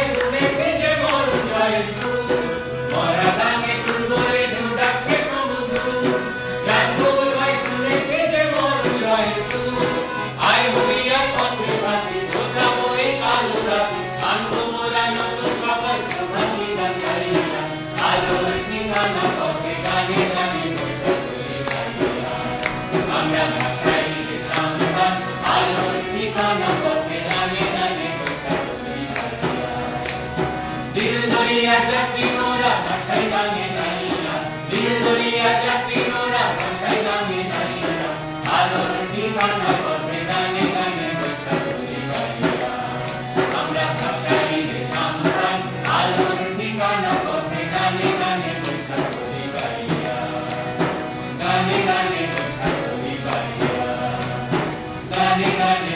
ভাই শুনেছি যে মরণ জয়ের সুর, মরা গানে তুলবরে ঢুকাচ্ছে সমুদ্র। গান কবুল ভাই শুনেছি যে মরণ জয়ের সুর, আয় হুলিয়া পথে সাথে বোঝাবো এই কালো রাতে, আনবো মোরা নতুন সকাল সোনালি গান গাইয়া, আলোর ঠিকানা পথে গানে গানে বইটা করে গাইয়া। আমরা ভাষাই সন্তান, আলোর ঠিকানা পথে গানে গানে বইটা করে গাইয়া। দিল দরিয়া যাত্রী মোরা ভাষাই গানে গাইয়া, দিল দরিয়া যাত্রী মোরা ভাষাই গানে গাইয়া, আলোর ঠিকানা পথে গানে গানে বইটা করে গাইয়া। আমরা ভাষাই সন্তান, আলোর ঠিকানা পথে গানে গানে বইটা করে গাইয়া, গানে গানে বইটা করে গাইয়া, গানে গানে